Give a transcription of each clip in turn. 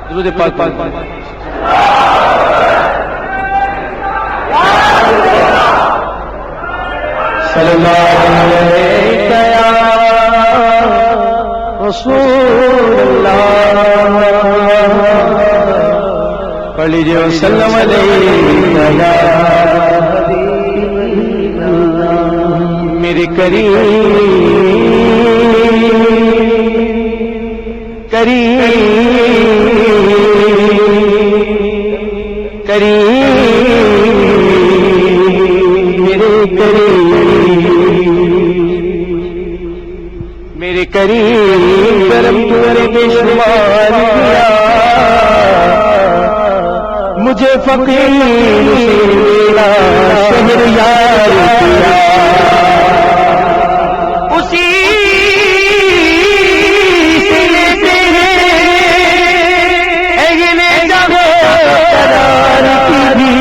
درود پاک پاک صلی اللہ علیہ یا رسول اللہ پڑھ لیجیے وسلم علیہ یا میرے میرے کریم کرم تمہارے بے شمار کیا مجھے فقیر میرا شہر یار کیا اسی سے لیتے ہیں اگلے جگہ قرار کی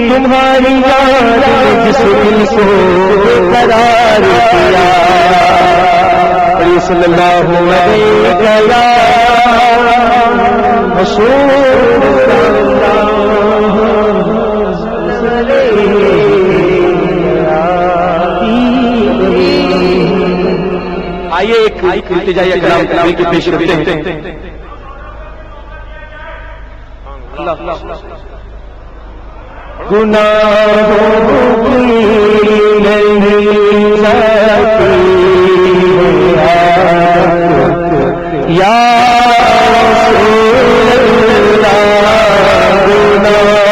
تمہاری یاد جس دل کو قرار کیا صلی اللہ علیہ یا رسول اللہ آئیے ایک التجائیہ کلام کی پیش کرتے ہیں گناہوں کی نہیں سکتی یا رسول اللہ